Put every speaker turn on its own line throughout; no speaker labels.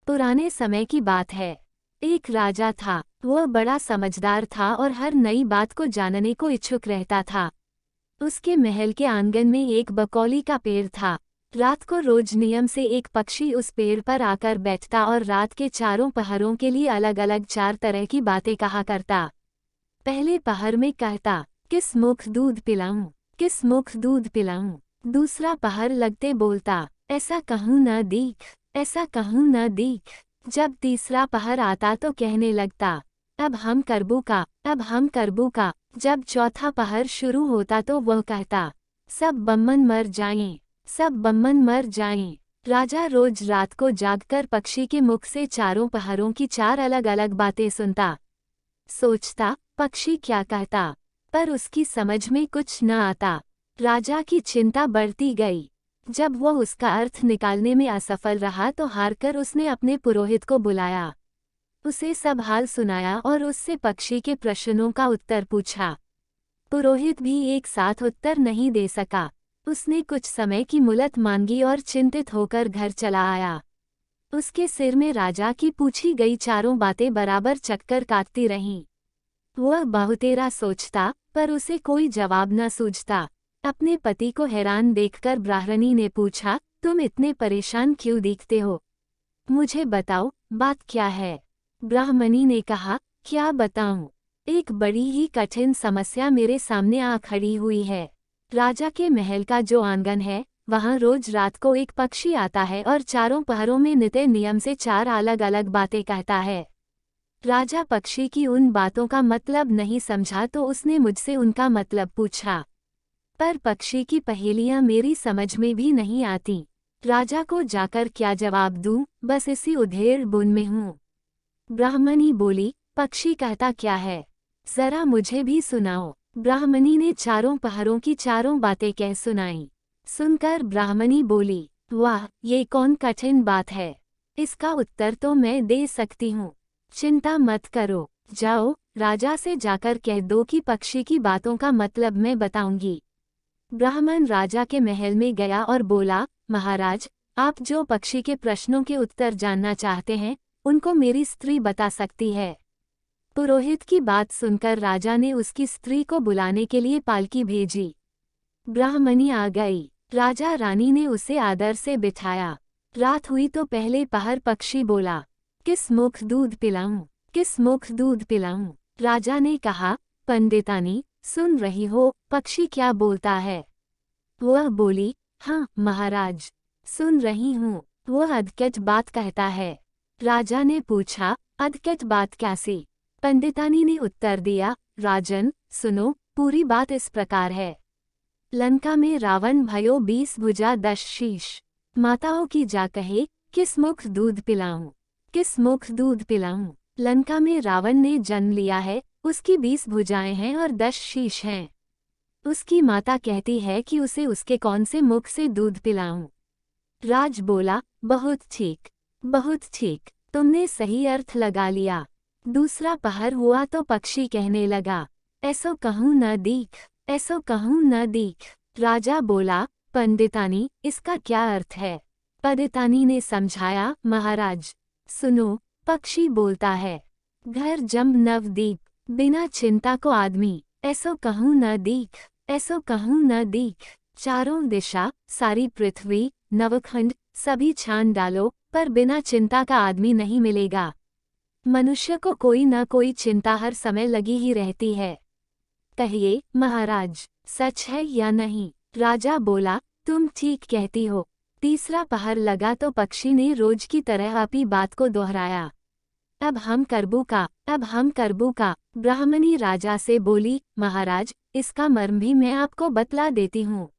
पुराने समय की बात है। एक राजा था। वह बड़ा समझदार था और हर नई बात को जानने को इच्छुक रहता था। उसके महल के आंगन में एक बकौली का पेड़ था। रात को रोज नियम से एक पक्षी उस पेड़ पर आकर बैठता और रात के चारों पहरों के लिए अलग अलग 4 तरह की बातें कहा करता। पहले पहर में कहता, किस मुख दूध पिलाऊं, किस मुख दूध पिलाऊं। दूसरा पहर लगते बोलता, ऐसा कहूं न दीख, ऐसा कहूं न दीख। जब तीसरा पहर आता तो कहने लगता, अब हम करबू का, अब हम करबू का। जब चौथा पहर शुरू होता तो वह कहता, सब बम्मन मर जाएं, सब बम्मन मर जाएं। राजा रोज रात को जागकर पक्षी के मुख से चारों पहरों की 4 अलग अलग बातें सुनता। सोचता, पक्षी क्या कहता, पर उसकी समझ में कुछ न आता। राजा की चिंता बढ़ती गई। जब वह उसका अर्थ निकालने में असफल रहा तो हारकर उसने अपने पुरोहित को बुलाया। उसे सब हाल सुनाया और उससे पक्षी के प्रश्नों का उत्तर पूछा। पुरोहित भी एक साथ उत्तर नहीं दे सका। उसने कुछ समय की मुहलत मांगी और चिंतित होकर घर चला आया। उसके सिर में राजा की पूछी गई चारों बातें बराबर चक्कर काटती रहीं। वह बहुतेरा सोचता, पर उसे कोई जवाब न सूझता। अपने पति को हैरान देखकर ब्राह्मणी ने पूछा, तुम इतने परेशान क्यों दिखते हो? मुझे बताओ, बात क्या है? ब्राह्मणी ने कहा, क्या बताऊं? एक बड़ी ही कठिन समस्या मेरे सामने आ खड़ी हुई है। राजा के महल का जो आंगन है, वहां रोज रात को एक पक्षी आता है और चारों पहरों में नित्य नियम से 4 अलग अलग बातें कहता है। राजा पक्षी की उन बातों का मतलब नहीं समझा तो उसने मुझसे उनका मतलब पूछा। पर पक्षी की पहेलियां मेरी समझ में भी नहीं आती। राजा को जाकर क्या जवाब दूं, बस इसी उधेड़ बुन में हूँ। ब्राह्मणी बोली, पक्षी कहता क्या है? जरा मुझे भी सुनाओ। ब्राह्मणी ने चारों पहरों की चारों बातें कह सुनाई। सुनकर ब्राह्मणी बोली, वाह, ये कौन कठिन बात है। इसका उत्तर तो मैं दे सकती हूँ। चिंता मत करो, जाओ, राजा से जाकर कह दो कि पक्षी की बातों का मतलब मैं बताऊंगी। ब्राह्मण राजा के महल में गया और बोला, महाराज, आप जो पक्षी के प्रश्नों के उत्तर जानना चाहते हैं, उनको मेरी स्त्री बता सकती है। पुरोहित की बात सुनकर राजा ने उसकी स्त्री को बुलाने के लिए पालकी भेजी। ब्राह्मणी आ गई। राजा रानी ने उसे आदर से बिठाया। रात हुई तो पहले पहर पक्षी बोला, किस मुख दूध पिलाऊं, किस मुख दूध पिलाऊं। राजा ने कहा, पंडितानी, सुन रही हो, पक्षी क्या बोलता है? वह बोली, हाँ महाराज, सुन रही हूँ। वह अद्भुत बात कहता है। राजा ने पूछा, अद्भुत बात कैसी? पंडितानी ने उत्तर दिया, राजन, सुनो, पूरी बात इस प्रकार है। लंका में रावण भयो 20 भुजा 10 शीश। माताओं की जा कहे, किस मुख दूध पिलाऊं, किस मुख दूध पिलाऊं। लंका में रावण ने जन्म लिया है, उसकी 20 भुजाएं हैं और 10 शीश हैं। उसकी माता कहती है कि उसे उसके कौन से मुख से दूध पिलाऊं। राज बोला, बहुत ठीक, बहुत ठीक, तुमने सही अर्थ लगा लिया। दूसरा पहर हुआ तो पक्षी कहने लगा, ऐसो कहूं न दीख, ऐसो कहूं न दीख। राजा बोला, पंडितानी, इसका क्या अर्थ है? पंडितानी ने समझाया, महाराज, सुनो, पक्षी बोलता है, घर जम नवदीप, बिना चिंता को आदमी, ऐसो कहूं न दीख, ऐसो कहूं न दीख। चारों दिशा, सारी पृथ्वी, नवखंड, सभी छान डालो, पर बिना चिंता का आदमी नहीं मिलेगा। मनुष्य को कोई न कोई चिंता हर समय लगी ही रहती है। कहिए, महाराज, सच है या नहीं? राजा बोला, तुम ठीक कहती हो। तीसरा पहर लगा तो पक्षी ने रोज की तरह अपनी बात को दोहराया, अब हम करबू का, अब हम करबू का। ब्राह्मणी राजा से बोली, महाराज, इसका मर्म भी मैं आपको बतला देती हूँ।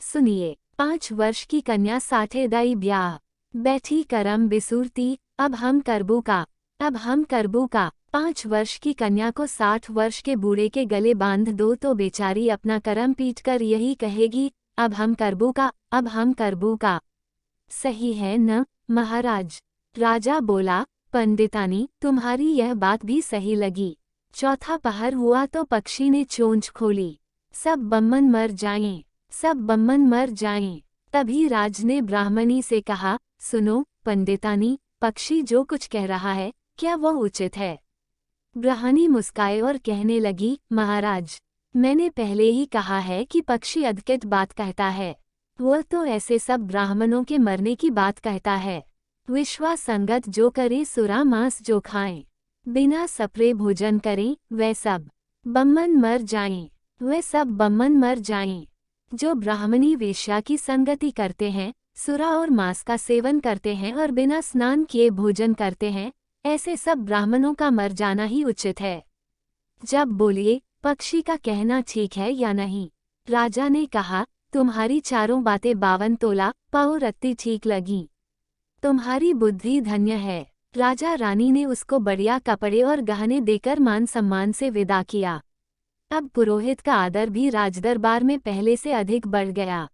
सुनिए। 5 वर्ष की कन्या साठे दाई ब्याह, बैठी करम बिसूरती, अब हम करबू का, अब हम करबू का। 5 वर्ष की कन्या को 60 वर्ष के बूढ़े के गले बांध दो तो बेचारी अपना करम पीटकर यही कहेगी, अब हम करबू का, अब हम करबू का। सही है न, महाराज? राजा बोला, पंडितानी, तुम्हारी यह बात भी सही लगी। चौथा पहर हुआ तो पक्षी ने चोंच खोली, सब बम्मन मर जाएं, सब बम्मन मर जाएं। तभी राज ने ब्राह्मणी से कहा, सुनो पंडितानी, पक्षी जो कुछ कह रहा है, क्या वह उचित है? ब्राह्मणी मुस्काए और कहने लगी, महाराज, मैंने पहले ही कहा है कि पक्षी अद्भुत बात कहता है। वह तो ऐसे सब ब्राह्मणों के मरने की बात कहता है। विश्वास संगत जो करे सुरा मांस जो खाएं, बिना सपरे भोजन करें, वह सब बम्मन मर जाएं, वह सब बम्मन मर जाएं। जो ब्राह्मणी वेश्या की संगति करते हैं, सुरा और मांस का सेवन करते हैं और बिना स्नान किए भोजन करते हैं, ऐसे सब ब्राह्मणों का मर जाना ही उचित है। जब बोलिए, पक्षी का कहना ठीक है या नहीं? राजा ने कहा, तुम्हारी चारों बातें 52 तोला पाओ रत्ती ठीक लगी। तुम्हारी बुद्धि धन्य है। राजा रानी ने उसको बढ़िया कपड़े और गहने देकर मान सम्मान से विदा किया। अब पुरोहित का आदर भी राजदरबार में पहले से अधिक बढ़ गया।